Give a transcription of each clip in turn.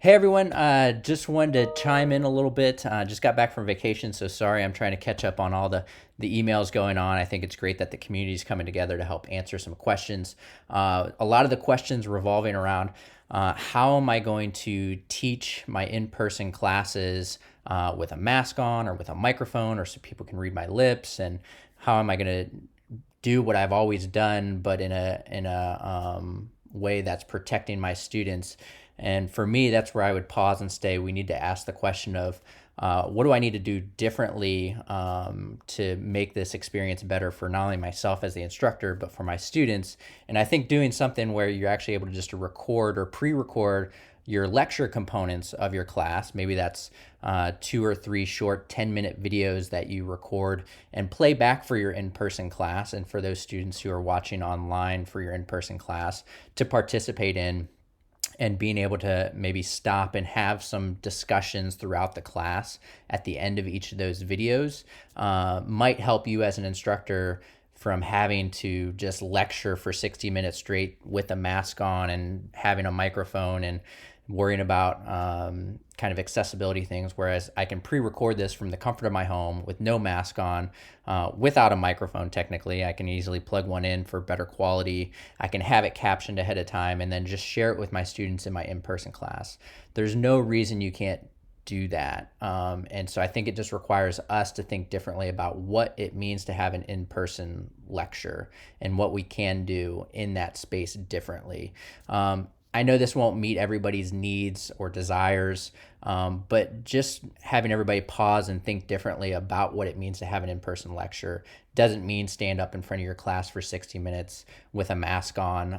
Hey everyone, just wanted to chime in a little bit. Just got back from vacation, so sorry. I'm trying to catch up on all the emails going on. I think it's great that the community is coming together to help answer some questions. A lot of the questions revolving around how am I going to teach my in-person classes with a mask on or with a microphone, or so people can read my lips, and how am I going to do what I've always done, but in a way that's protecting my students. And for me, that's where I would pause and say, we need to ask the question of what do I need to do differently to make this experience better for not only myself as the instructor, but for my students. And I think doing something where you're actually able to just record or pre-record your lecture components of your class. Maybe that's 2 or 3 short 10-minute videos that you record and play back for your in-person class, and for those students who are watching online for your in-person class to participate in, and being able to maybe stop and have some discussions throughout the class at the end of each of those videos might help you as an instructor from having to just lecture for 60 minutes straight with a mask on and having a microphone and worrying about kind of accessibility things, whereas I can pre-record this from the comfort of my home with no mask on, without a microphone. Technically, I can easily plug one in for better quality. I can have it captioned ahead of time and then just share it with my students in my in-person class. There's no reason you can't do that. And so I think it just requires us to think differently about what it means to have an in-person lecture and what we can do in that space differently. I know this won't meet everybody's needs or desires, but just having everybody pause and think differently about what it means to have an in-person lecture doesn't mean stand up in front of your class for 60 minutes with a mask on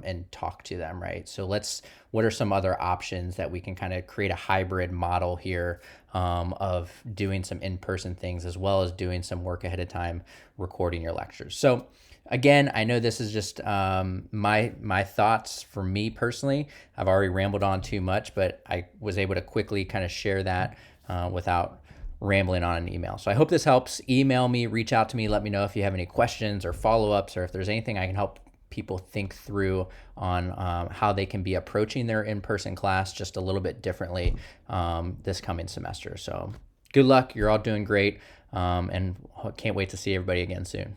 and talk to them, right? So what are some other options that we can kind of create a hybrid model here of doing some in-person things as well as doing some work ahead of time, recording your lectures. So again, I know this is just my thoughts for me personally. I've already rambled on too much, but I was able to quickly kind of share that without rambling on an email. So I hope this helps. Email me, reach out to me, let me know if you have any questions or follow-ups, or if there's anything I can help people think through on how they can be approaching their in-person class just a little bit differently this coming semester. So good luck. You're all doing great, and can't wait to see everybody again soon.